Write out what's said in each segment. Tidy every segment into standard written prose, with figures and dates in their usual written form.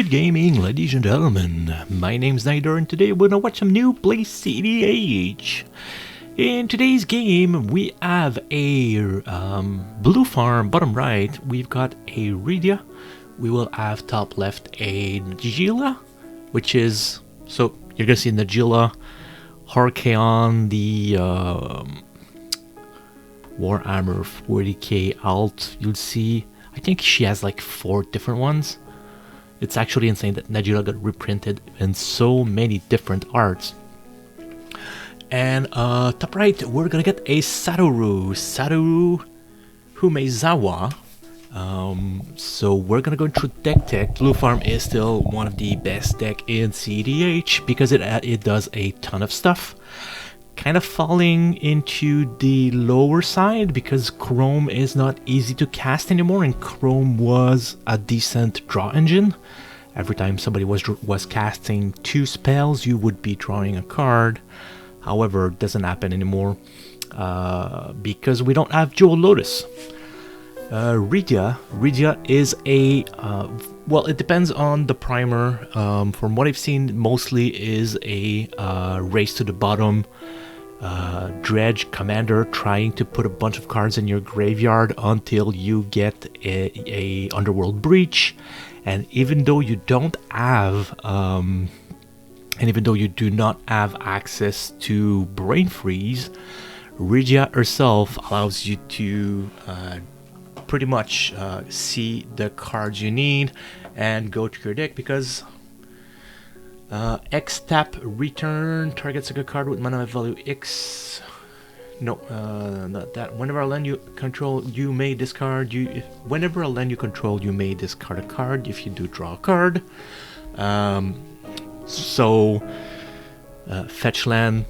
Good gaming, ladies and gentlemen. My name's Najeela and today we're gonna watch some Noob play cEDH. In today's game, we have a BlueFarm, bottom right, we've got a Rydia. We will have top left a Najeela, which is, so you're gonna see Najeela, Harkeon, the Warhammer 40k alt, you'll see. I think she has like 4 different ones. It's actually insane that Najeela got reprinted in so many different arts. And top right, we're gonna get a Satoru Humezawa. So we're gonna go through deck tech. BlueFarm is still one of the best deck in cEDH because it does a ton of stuff. Kind of falling into the lower side because Chrome is not easy to cast anymore, and Chrome was a decent draw engine. Every time somebody was casting 2 spells, you would be drawing a card. However, it doesn't happen anymore because we don't have Jewel Lotus. Rydia is a well, it depends on the primer. From what I've seen, mostly is a race to the bottom dredge commander trying to put a bunch of cards in your graveyard until you get a Underworld Breach. And even though you don't have and even though you do not have access to Brain Freeze, Rydia herself allows you to pretty much see the cards you need and go to your deck, because X tap return targets a good card with mana value X. No, not that. Whenever a land you control, you may discard. Whenever a land you control, you may discard a card. If you do, draw a card. Fetch land,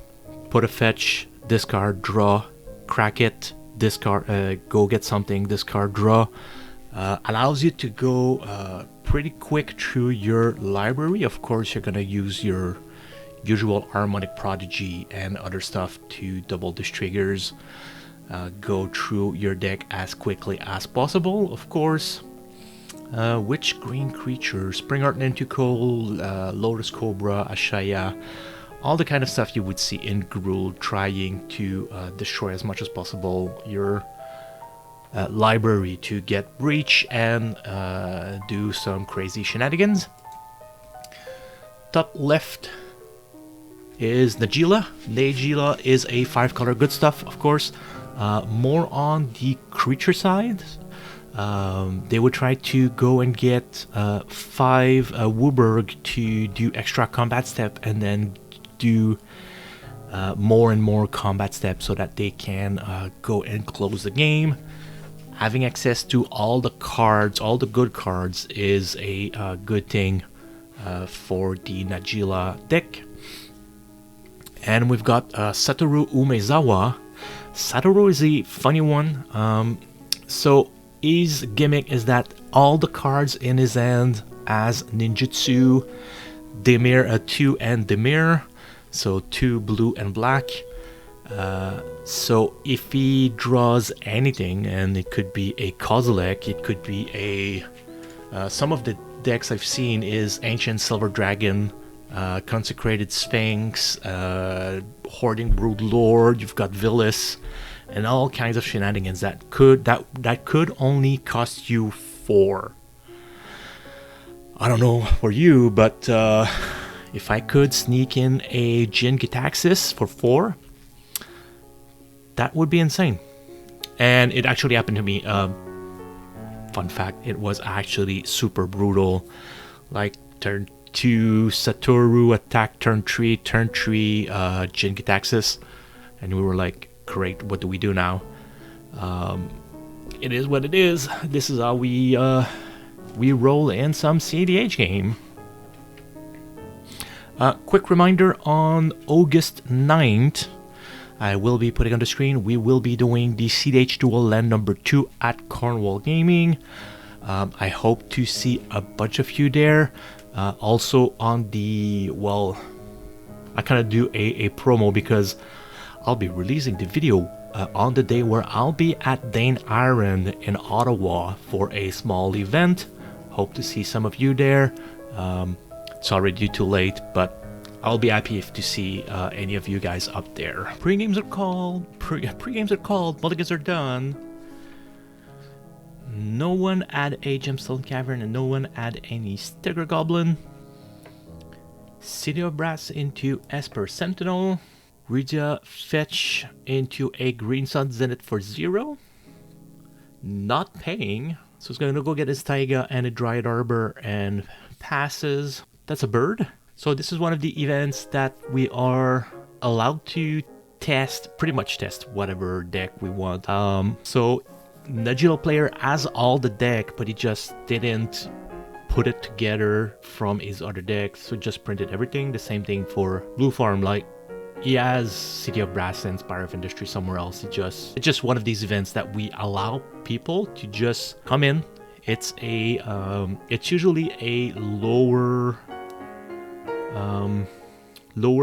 put a fetch, discard, draw, crack it, discard, go get something, discard, draw. Allows you to go pretty quick through your library. Of course, you're gonna use your usual Harmonic Prodigy and other stuff to double these triggers. Go through your deck as quickly as possible, of course. Which green creature? Spring Art into Cold, Lotus Cobra, Ashaya, all the kind of stuff you would see in Gruul, trying to destroy as much as possible your library to get Breach and do some crazy shenanigans. Top left is Najeela. Najeela is a 5-color good stuff, of course. More on the creature side. They would try to go and get 5 Wooburg to do extra combat step, and then do more and more combat steps so that they can go and close the game. Having access to all the cards, all the good cards, is a good thing for the Najeela deck. And we've got Satoru Umezawa. Satoru is a funny one. So his gimmick is that all the cards in his hand as ninjutsu, Demir 2 and Demir, so 2 blue and black. So if he draws anything, and it could be a Kozilek, it could be a some of the decks I've seen is Ancient Silver Dragon, Consecrated Sphinx, Hoarding Brood Lord, you've got Villis, and all kinds of shenanigans that could only cost you 4. I don't know for you, but if I could sneak in a Jin Gitaxis for 4, that would be insane. And it actually happened to me. Fun fact, it was actually super brutal. Like turn 2 Satoru attack, turn 3 Jin Gitaxis, and we were like, great, what do we do now? It is what it is. This is how we roll in some cEDH game. Quick reminder, on August 9th, I will be putting on the screen, we will be doing the cEDH Duel Land number 2 at Cornwall Gaming. I hope to see a bunch of you there. Also on the, well, I kind of do a promo because I'll be releasing the video on the day where I'll be at Dane Iron in Ottawa for a small event. Hope to see some of you there. It's already too late, but I'll be happy to see any of you guys up there. Pre-games are called. Pre-games are called. Mulligans are done. No one add a Gemstone Cavern, and no one add any Stagger Goblin. City of Brass into Esper Sentinel. Rydia fetch into a Green Sun Zenith for 0. Not paying. So it's gonna go get his Taiga and a Dryad Arbor and passes. That's a bird. So this is one of the events that we are allowed to test, pretty much test whatever deck we want. So Najeela player has all the deck, but he just didn't put it together from his other deck, so just printed everything. The same thing for BlueFarm, like he has City of Brass and Spire of Industry somewhere else. It's just one of these events that we allow people to just come in. It's a it's usually a lower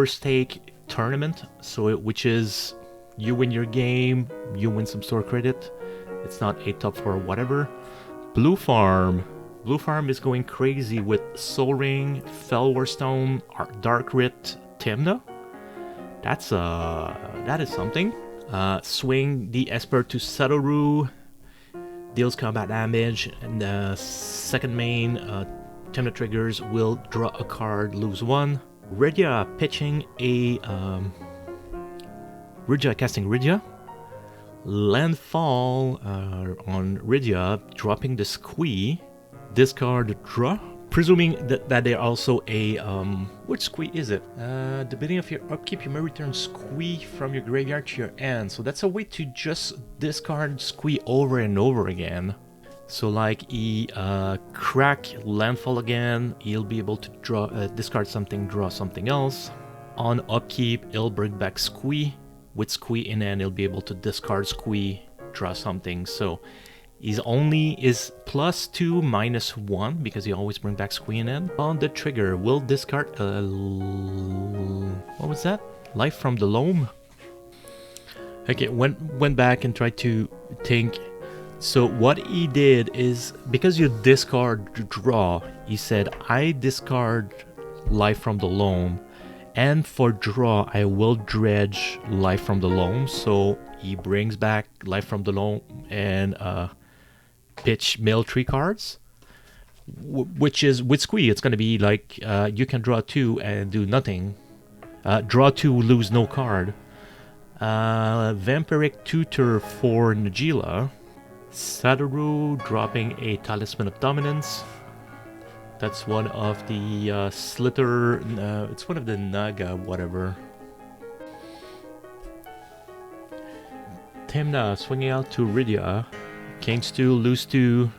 stake tournament, so which is you win your game, you win some store credit. It's not a top 4 or whatever. BlueFarm is going crazy with Soul Ring, Fellwarstone, Dark Rit, Timna. That is something. Swing the Esper to Satoru, deals combat damage, and second main, Timna triggers, will draw a card, lose 1. Rydia pitching a Rydia casting Rydia. Landfall on Rydia, dropping the Squee. Discard draw. Presuming that they're also a which Squee is it? The beginning of your upkeep, you may return Squee from your graveyard to your hand. So that's a way to just discard Squee over and over again. So like he crack Landfall again, he'll be able to draw discard something, draw something else. On upkeep, he'll bring back Squee. With Squee in hand, he'll be able to discard Squee, draw something. So he's only is +2, -1 because he always brings back Squee in hand. On the trigger, we'll discard what was that? Life from the Loam. Okay, went back and tried to think. So what he did is, because you discard draw, he said, I discard Life from the Loam, and for draw, I will dredge Life from the Loam. So he brings back Life from the Loam and pitch mill 3 cards. Which is, with Squee, it's going to be like, you can draw 2 and do nothing. Draw 2, lose no card. Vampiric Tutor for Najeela. Satoru dropping a Talisman of Dominance. That's one of the Slither, it's one of the Naga whatever. Timna swinging out to Rydia. Gains 2, lose 2.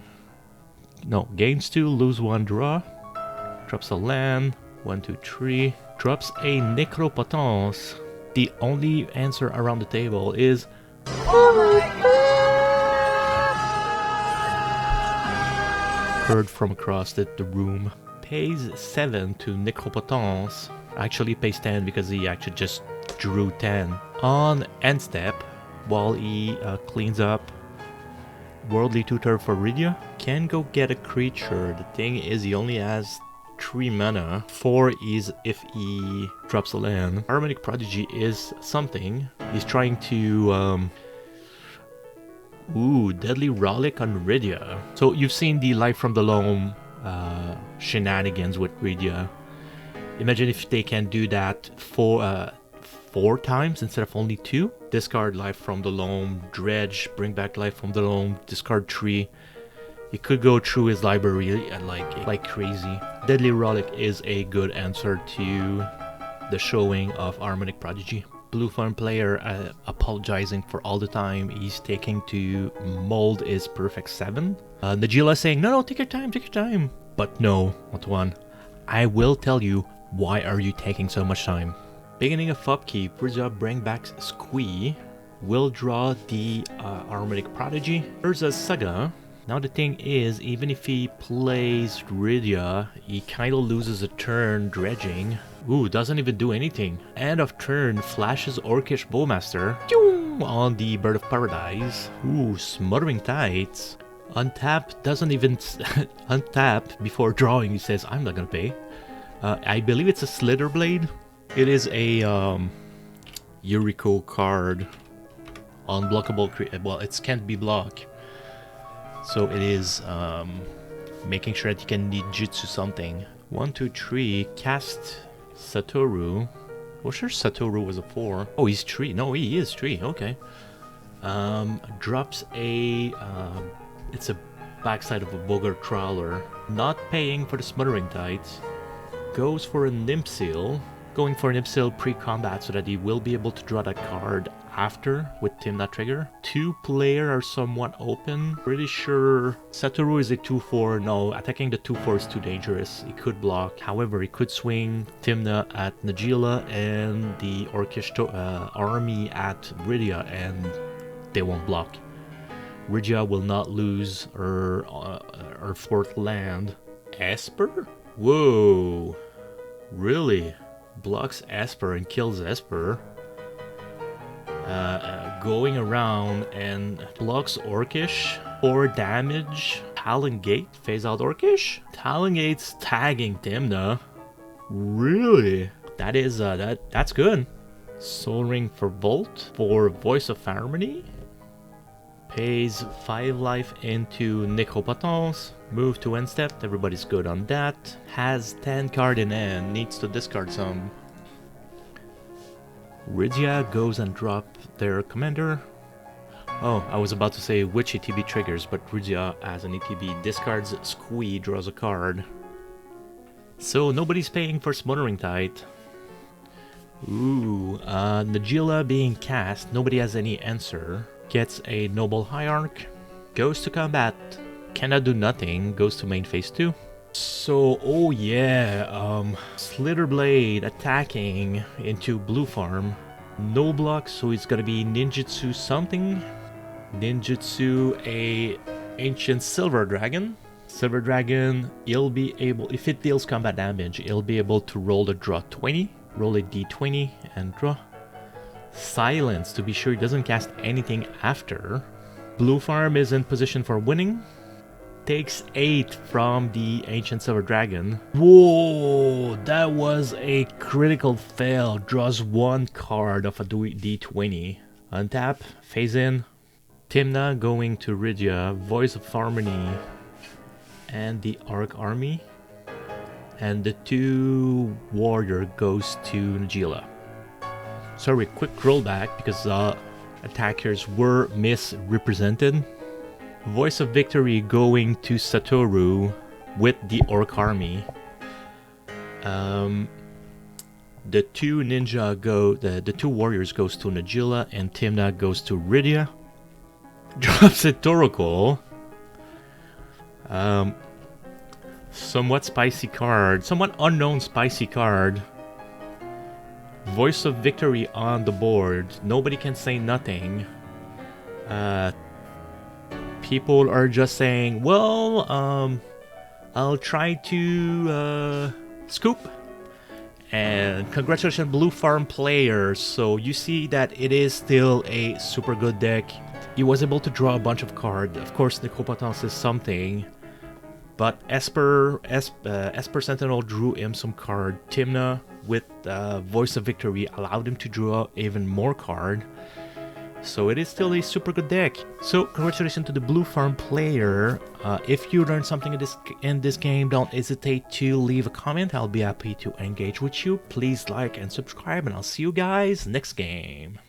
No, gains 2, lose 1, draw. Drops a land, 1, 2, 3. Drops a Necropotence. The only answer around the table is heard from across the room. Pays 7 to Necropotence. Actually pays 10 because he actually just drew 10. On end step, while he cleans up, Worldly Tutor for Rydia. Can go get a creature. The thing is, he only has 3 mana. 4 is if he drops a land. Harmonic Prodigy is something. He's trying to Deadly Relic on Rydia. So you've seen the Life from the Loam shenanigans with Rydia. Imagine if they can do that for 4 times instead of only 2. Discard Life from the Loam, dredge, bring back Life from the Loam, discard 3. He could go through his library like crazy. Deadly Relic is a good answer to the showing of Harmonic Prodigy. BlueFarm player apologizing for all the time he's taking to mold his perfect 7. Najeela saying, no, take your time. But no, Antoine, I will tell you, why are you taking so much time? Beginning of upkeep, Rydia bring back Squee. Will draw the Harmonic Prodigy. There's a Saga. Now the thing is, even if he plays Rydia, he kinda loses a turn dredging. Ooh, doesn't even do anything. End of turn, flashes Orcish Bowmaster on the Bird of Paradise. Ooh, Smothering Tides. Untap doesn't even untap before drawing. He says, I'm not gonna pay. I believe it's a Slither Blade. It is a Yuriko card. Unblockable. Well, it can't be blocked. So it is making sure that you can ninjutsu something. 1, 2, 3. Cast Satoru. Well, sure, Satoru was a 4. Oh, he's 3. No, he is 3. Okay. Drops a... it's a backside of a Bogart Trawler. Not paying for the Smothering Tides. Goes for a Nympsil. Going for an Nympsil pre-combat so that he will be able to draw that card after with Timna Trigger. 2 players are somewhat open. Pretty sure Satoru is a 2-4. No, attacking the 2-4 is too dangerous. He could block. However, he could swing Timna at Najeela and the Orcish army at Rydia, and they won't block. Rydia will not lose her 4th land. Esper? Whoa. Really? Blocks Esper and kills Esper. Going around and blocks Orcish. 4 damage. Talongate, phase out Orcish. Talongate's tagging Timna. Really? That is that's good. Soul Ring for Volt. For Voice of Harmony. Pays 5 life into Necropotence. Move to end step. Everybody's good on that. Has 10 card in hand. Needs to discard some. Rydia goes and drop their commander. Oh, I was about to say which ETB triggers, but Rydia as an ETB discards Squee, draws a card. So nobody's paying for Smothering Tide. Ooh, Najeela being cast, nobody has any answer. Gets a Noble Hierarch. Goes to combat. Cannot do nothing. Goes to main phase 2. So, oh yeah, Slither Blade attacking into BlueFarm. No block, so it's gonna be ninjutsu something. Ninjutsu a Ancient Silver Dragon. Silver Dragon, he'll be able, if it deals combat damage, he'll be able to roll the draw 20. Roll a d20 and draw. Silence to be sure he doesn't cast anything after. BlueFarm is in position for winning. Takes 8 from the Ancient Silver Dragon. Whoa, that was a critical fail. Draws 1 card of a d20. Untap, phase in. Timna going to Rydia, Voice of Harmony, and the Arc Army. And the 2 warrior goes to Najeela. Sorry, quick rollback because attackers were misrepresented. Voice of Victory going to Satoru with the Orc Army. The 2 ninja go, the 2 warriors goes to Najeela and Timna goes to Rydia. Drops a Toroko. Somewhat spicy card, somewhat unknown spicy card. Voice of Victory on the board. Nobody can say nothing. People are just saying, well, I'll try to scoop. And congratulations, BlueFarm players. So you see that it is still a super good deck. He was able to draw a bunch of cards. Of course, Necropotence is something. But Esper Sentinel drew him some card. Timna with Voice of Victory allowed him to draw even more card. So it is still a super good deck. So congratulations to the BlueFarm player. If you learned something in this game, don't hesitate to leave a comment. I'll be happy to engage with you. Please like and subscribe, and I'll see you guys next game.